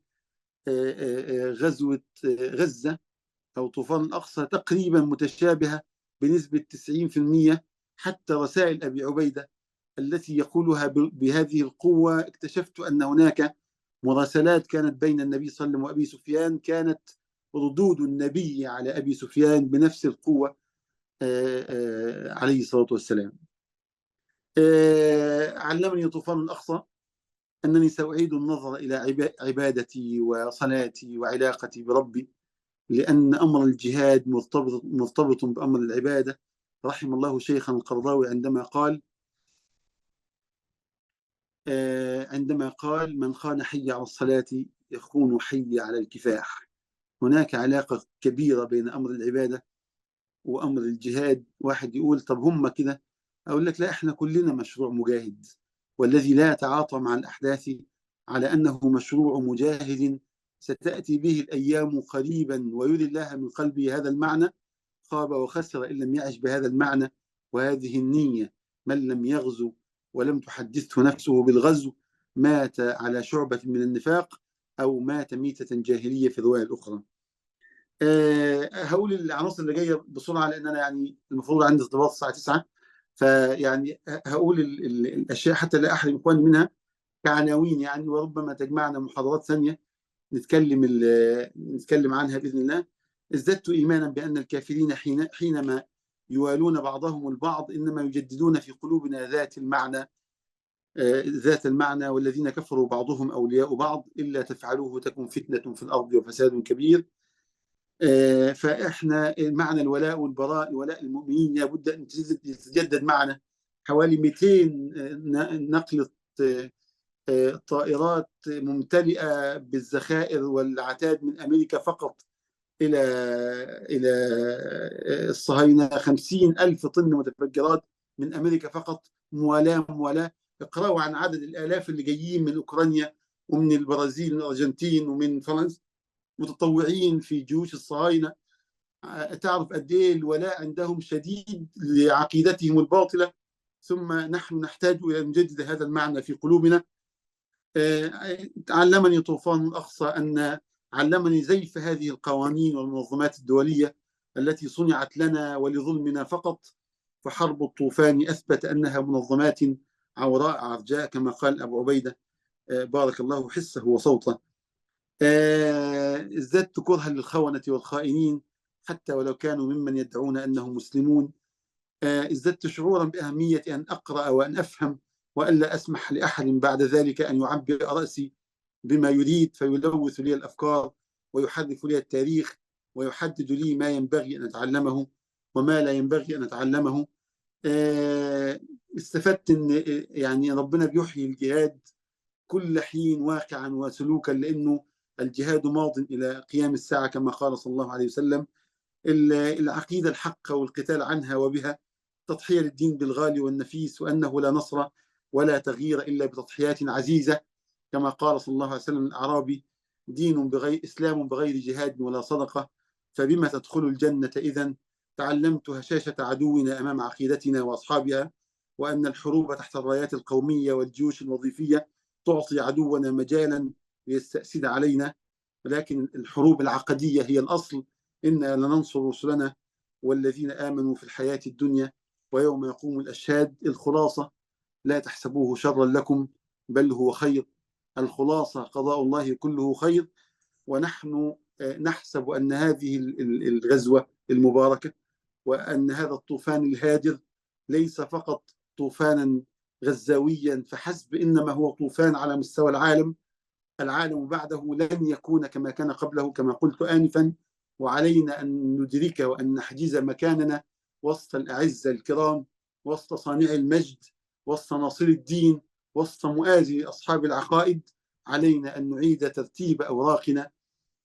Speaker 1: غزوة غزة أو طوفان الأقصى، تقريبا متشابهة بنسبة 90%. حتى رسائل أبي عبيدة التي يقولها بهذه القوة، اكتشفت أن هناك مراسلات كانت بين النبي صلى الله عليه وسلم وأبي سفيان، كانت ردود النبي على أبي سفيان بنفس القوة عليه الصلاة والسلام. علمني طوفان الأقصى أنني سأعيد النظر إلى عبادتي وصلاتي وعلاقتي بربي، لأن أمر الجهاد مرتبط بأمر العبادة. رحم الله شيخنا القرضاوي عندما قال من خان حي على الصلاة يخون حي على الكفاح. هناك علاقة كبيرة بين أمر العبادة وأمر الجهاد. واحد يقول طب هم كده، أقول لك لا، إحنا كلنا مشروع مجاهد، والذي لا يتعاطى مع الأحداث على أنه مشروع مجاهد ستأتي به الأيام قريبا ويري الله من قلبه هذا المعنى، خاب وخسر إن لم يعش بهذا المعنى وهذه النية. من لم يغزو ولم تحدثه نفسه بالغزو مات على شعبة من النفاق، أو مات ميتة جاهلية في الرواية الأخرى. هقول العناصر اللي جايه بسرعه، لان انا يعني المفروض عندي ارتباط الساعه 9، فيعني هقول الاشياء حتى لا احرم اخواني منها كعناوين يعني، وربما تجمعنا محاضرات ثانيه نتكلم عنها باذن الله. ازددت ايمانا بان الكافرين حينما يوالون بعضهم البعض انما يجددون في قلوبنا ذات المعنى، والذين كفروا بعضهم اولياء بعض الا تفعلوه تكن فتنه في الارض وفساد كبير. فاحنا معنى الولاء والبراء، ولاء المؤمنين لابد ان تتجدد معنا. حوالي 200 نقله طائرات ممتلئه بالذخائر والعتاد من امريكا فقط الى الى الصهاينه. 50,000 طن متفجرات من امريكا فقط. موالاه. اقرأوا عن عدد الالاف اللي جايين من اوكرانيا ومن البرازيل ومن الارجنتين ومن فرنسا، متطوعين في جيوش الصهاينة. تعرف قد ايه الولاء عندهم شديد لعقيدتهم الباطلة. ثم نحن نحتاج الى ان نجدد هذا المعنى في قلوبنا. علمني طوفان الاقصى علمني زيف هذه القوانين والمنظمات الدولية التي صنعت لنا ولظلمنا فقط. فحرب الطوفان اثبت انها منظمات عوراء عرجاء كما قال ابو عبيدة، بارك الله حسه وصوته. ازددت كرها للخونة والخائنين حتى ولو كانوا ممن يدعون أنهم مسلمون. ازددت شعورا بأهمية أن أقرأ وأن أفهم، وألا أسمح لأحد بعد ذلك أن يعبئ رأسي بما يريد فيلوث لي الأفكار ويحرف لي التاريخ ويحدد لي ما ينبغي أن أتعلمه وما لا ينبغي أن أتعلمه. استفدت أن يعني ربنا بيحيي الجهاد كل حين واقعا وسلوكا، لأنه الجهاد ماض إلى قيام الساعة كما قال صلى الله عليه وسلم. العقيدة الحق والقتال عنها وبها تضحية للدين بالغالي والنفيس، وأنه لا نصر ولا تغيير إلا بتضحيات عزيزة كما قال صلى الله عليه وسلم الأعرابي: إسلام بغير جهاد ولا صدقة، فبما تدخل الجنة إذن؟ تعلمت هشاشة عدونا أمام عقيدتنا وأصحابها، وأن الحروب تحت الرايات القومية والجيوش الوظيفية تعطي عدونا مجالا ليستأسد علينا، ولكن الحروب العقدية هي الأصل. إنا لننصر رسلنا والذين آمنوا في الحياة الدنيا ويوم يقوم الأشهاد. الخلاصة: لا تحسبوه شرا لكم، بل هو خير. الخلاصة قضاء الله كله خير. ونحن نحسب أن هذه الغزوة المباركة وأن هذا الطوفان الهادر ليس فقط طوفانا غزاويا فحسب، إنما هو طوفان على مستوى العالم. العالم بعده لن يكون كما كان قبله كما قلت آنفا، وعلينا أن ندرك وأن نحجز مكاننا وسط الأعزة الكرام، وسط صانع المجد، وسط ناصر الدين، وسط مؤازي أصحاب العقائد. علينا أن نعيد ترتيب أوراقنا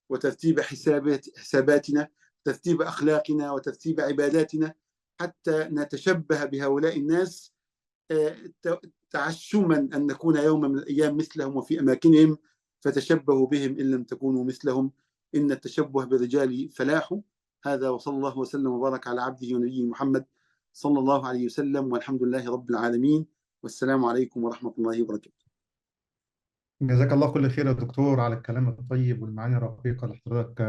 Speaker 1: وترتيب حساباتنا، ترتيب أخلاقنا وترتيب عباداتنا، حتى نتشبه بهؤلاء الناس تعشما أن نكون يوما من الأيام مثلهم وفي أماكنهم، فتشبهوا بهم إن لم تكونوا مثلهم، إن التشبه بالرجال فلاح. هذا وصلى الله وسلم وبارك على عبده ونبيه محمد صلى الله عليه وسلم، والحمد لله رب العالمين، والسلام عليكم ورحمة الله وبركاته.
Speaker 2: جزاك الله كل خير يا دكتور على الكلام الطيب والمعاني الرقيقة اللي حضرتك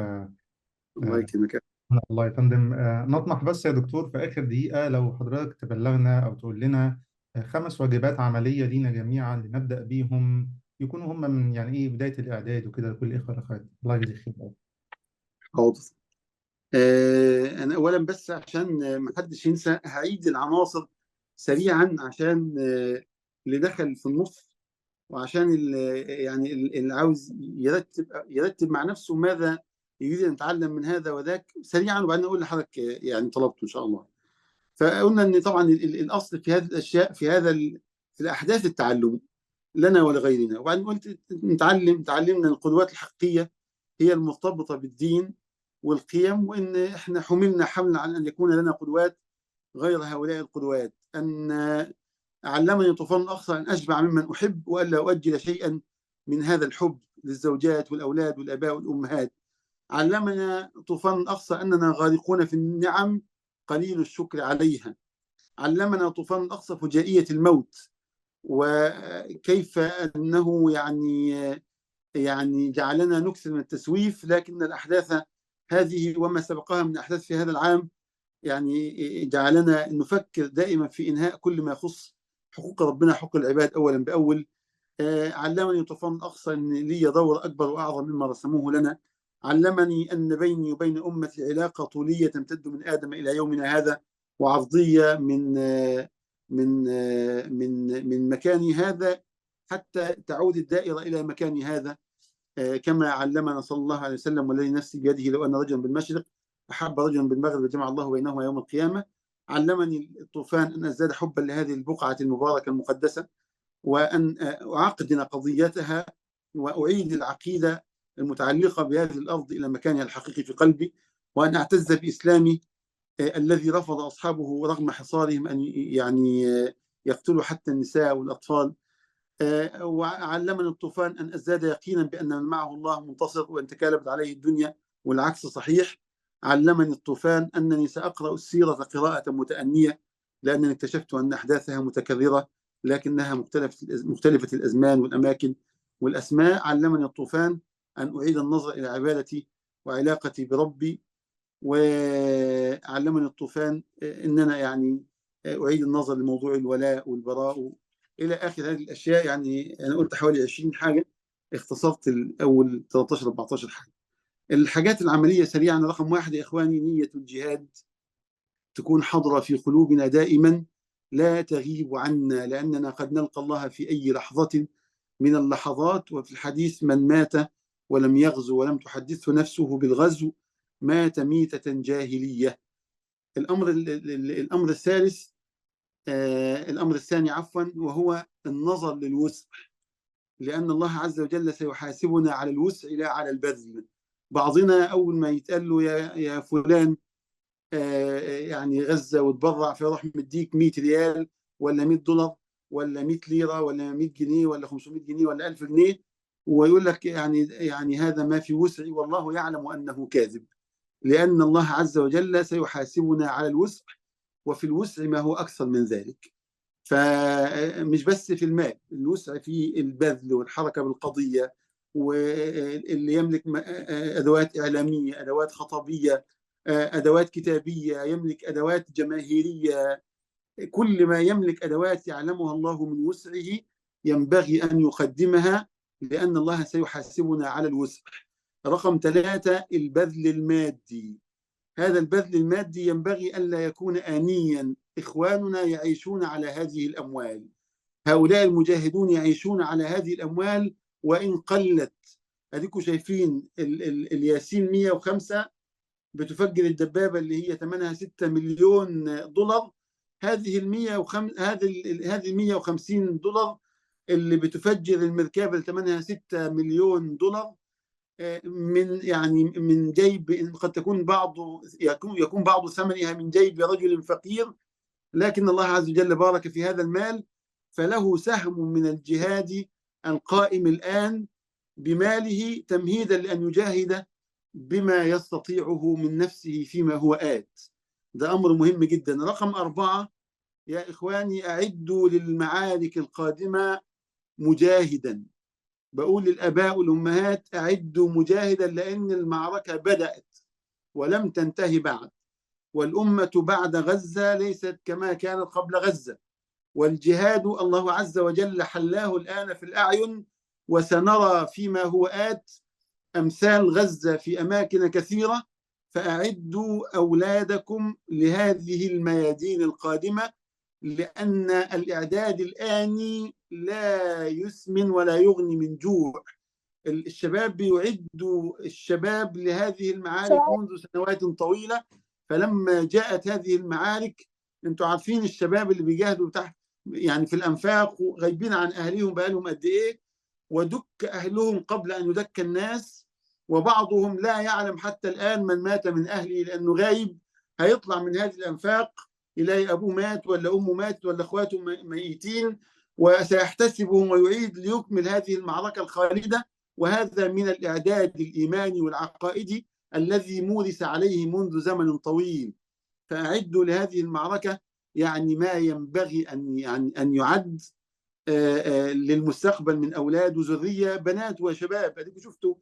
Speaker 1: الله يكرمك.
Speaker 2: الله يا فندم. نطمح بس يا دكتور في آخر دقيقة لو حضرتك تبلغنا أو تقول لنا 5 واجبات عملية لينا جميعا لنبدأ بيهم، يكونوا هم من يعني إيه بداية الإعداد وكده لكل الإخوة والأخوات. الله يجزيك خير.
Speaker 1: حاضر. أنا أولا بس عشان ما حدش ينسى هعيد العناصر سريعا، عشان اللي دخل في النص، وعشان يعني اللي عاوز يرتب مع نفسه ماذا يريد أن يتعلم من هذا وذاك سريعا، وبعدين أقول لحضرتك يعني طلبته إن شاء الله. فقلنا أن طبعا الأصل في هذه الأشياء في الأحداث التعلم لنا ولغيرنا. وبعدين قلت تعلمنا القدوات الحقيقية هي المرتبطة بالدين والقيم، وإن إحنا حملنا حملا عن أن يكون لنا قدوات غير هؤلاء القدوات. أن علمني طوفان الأقصى أن أشبع ممن أحب وألا أؤجل شيئا من هذا الحب للزوجات والأولاد والآباء والأمهات. علمنا طوفان الأقصى أننا غارقون في النعم قليل الشكر عليها. علمنا طوفان الأقصى فجائية الموت، وكيف أنه يعني جعلنا نكثر من التسويف، لكن الأحداث هذه وما سبقها من أحداث في هذا العام يعني جعلنا نفكر دائما في إنهاء كل ما يخص حقوق ربنا، حقوق العباد أولا بأول. علمني طوفان الأقصى أن لي دور أكبر وأعظم مما رسموه لنا. علمني أن بيني وبين أمتي علاقة طولية تمتد من آدم إلى يومنا هذا، وعرضية من مكاني هذا حتى تعود الدائرة إلى مكاني هذا. كما علمنا صلى الله عليه وسلم والذي نفسي بيده لو أن رجلا بالمشرق أحب رجلا بالمغرب لجمع الله بينهما يوم القيامة. علمني الطوفان أن أزداد حبا لهذه البقعة المباركة المقدسة، وأن أعقدن قضيتها وأعيد العقيدة المتعلقة بهذه الأرض إلى مكانها الحقيقي في قلبي، وأن أعتز بإسلامي الذي رفض أصحابه رغم حصارهم أن يعني يقتلوا حتى النساء والأطفال. وعلمني الطوفان أن أزداد يقينا بأن من معه الله منتصر وأن تكالبت عليه الدنيا والعكس صحيح. علمني الطوفان أنني سأقرأ السيرة قراءة متأنية، لأنني اكتشفت أن أحداثها متكررة لكنها مختلفة الأزمان والأماكن والأسماء. علمني الطوفان أن أعيد النظر إلى عبادتي وعلاقتي بربي. وعلمني الطوفان أننا يعني أعيد النظر لموضوع الولاء والبراء إلى آخر هذه الأشياء. يعني أنا قلت حوالي 20 حاجة، اختصرت الأول 13 14 حاجة. الحاجات العملية سريعا: رقم 1 يا إخواني، نية الجهاد تكون حاضرة في قلوبنا دائما، لا تغيب عنا، لأننا قد نلقى الله في أي لحظة من اللحظات. وفي الحديث: من مات ولم يغزو ولم تحدثه نفسه بالغزو مات ميتة جاهلية. الأمر الثالث الأمر الثاني عفوا، وهو النظر للوسع، لأن الله عز وجل سيحاسبنا على الوسع لا على البذل. بعضنا أول ما يتقال له يا فلان يعني غزة وتبرع، فيروح مديك 100 ريال ولا 100 دولار ولا 100 ليرة ولا 100 جنيه ولا 500 جنيه ولا 1000 جنيه، ويقول لك يعني هذا ما في وسعي، والله يعلم أنه كاذب، لأن الله عز وجل سيحاسبنا على الوسع، وفي الوسع ما هو أكثر من ذلك. فمش بس في المال، الوسع في البذل والحركة بالقضية، واللي يملك أدوات إعلامية، أدوات خطابية، أدوات كتابية، يملك أدوات جماهيرية، كل ما يملك أدوات يعلمها الله من وسعه ينبغي أن يقدمها، لأن الله سيحاسبنا على الوسع. رقم 3 البذل المادي. هذا البذل المادي ينبغي ألا يكون آنيا. إخواننا يعيشون على هذه الأموال، هؤلاء المجاهدون يعيشون على هذه الأموال وإن قلت. أديكم شايفين الياسين 105 بتفجر الدبابة اللي هي ثمنها 6 مليون دولار. هذه هذه 150 دولار اللي بتفجر المركبة اللي ثمنها 6 مليون دولار من جيب، قد تكون يكون بعض ثمنها من جيب رجل فقير، لكن الله عز وجل بارك في هذا المال، فله سهم من الجهاد القائم الآن بماله تمهيدا لأن يجاهد بما يستطيعه من نفسه فيما هو آت. ده أمر مهم جدا. رقم 4 يا إخواني، أعدوا للمعارك القادمة مجاهدا. بقول للآباء والأمهات أعدوا مجاهدا، لأن المعركة بدأت ولم تنتهي بعد، والأمة بعد غزة ليست كما كانت قبل غزة، والجهاد الله عز وجل حلاه الآن في الأعين، وسنرى فيما هو آت أمثال غزة في أماكن كثيرة. فأعدوا أولادكم لهذه الميادين القادمة، لأن الإعداد الآني لا يسمن ولا يغني من جوع. الشباب بيعدوا الشباب لهذه المعارك منذ سنوات طويلة، فلما جاءت هذه المعارك، انتوا عارفين الشباب اللي بيجاهدوا تحت يعني في الأنفاق وغايبين عن أهلهم بقالهم قد إيه، ودك أهلهم قبل أن يدك الناس، وبعضهم لا يعلم حتى الآن من مات من أهله لأنه غايب. هيطلع من هذه الأنفاق يلاقي أبوه مات ولا أمه مات ولا أخواته ميتين، وسيحتسبهم ويعيد ليكمل هذه المعركة الخالدة. وهذا من الإعداد الإيماني والعقائدي الذي مورس عليه منذ زمن طويل. فأعدوا لهذه المعركة يعني ما ينبغي أن يعد للمستقبل من أولاد وذرية، بنات وشباب. أديكم شفتوا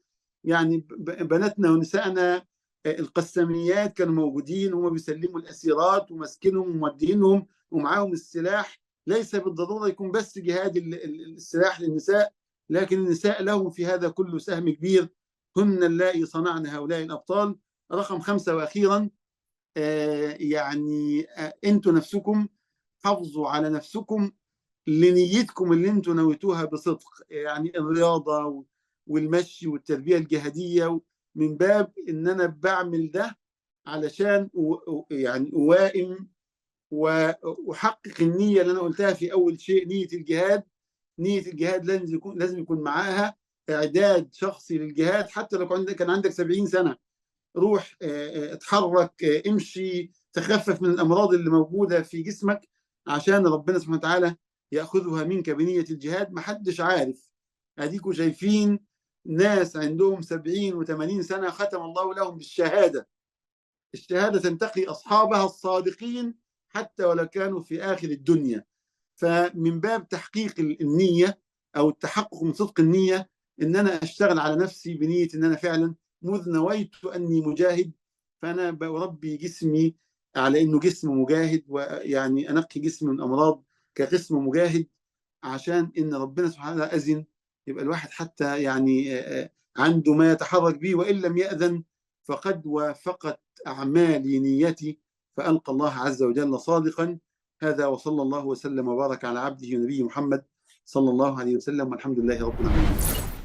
Speaker 1: يعني بناتنا ونسائنا القساميات كانوا موجودين، هم بيسلموا الأسيرات ومسكنهم ومودينهم ومعاهم السلاح. ليس بالضرورة يكون بس جهاد السلاح للنساء، لكن النساء لهم في هذا كله سهم كبير، هن اللائي صنعن هؤلاء الأبطال. رقم 5 وأخيرا، يعني أنتوا نفسكم حافظوا على نفسكم لنيتكم اللي انتوا نويتوها بصدق، يعني الرياضة والمشي والتربية الجهادية، من باب ان انا بعمل ده علشان يعني اوائم واحقق النية اللي انا قلتها في اول شيء، نية الجهاد. نية الجهاد لازم يكون معاها اعداد شخصي للجهاد. حتى لو كان عندك 70 سنة، روح اتحرك، امشي، تخفف من الامراض اللي موجودة في جسمك عشان ربنا سبحانه وتعالى يأخذها منك بنية الجهاد. محدش عارف. أديكوا شايفين ناس عندهم 70 و80 سنة ختم الله لهم بالشهادة. الشهادة تنتقي أصحابها الصادقين حتى ولو كانوا في آخر الدنيا. فمن باب تحقيق النية أو التحقق من صدق النية، إن أنا أشتغل على نفسي بنية إن أنا فعلا مذ نويت أني مجاهد، فأنا بربي جسمي على إنه جسم مجاهد، ويعني أنقي جسمي من أمراض كقسم مجاهد، عشان إن ربنا سبحانه وتعالى أذن يبقى الواحد حتى يعني عنده ما يتحرك به، وإن لم يأذن فقد وافقت أعمالي نيتي، فألقى الله عز وجل صادقا. هذا وصلى الله وسلم وبارك على عبده ونبيه محمد صلى الله عليه وسلم، والحمد لله رب العالمين.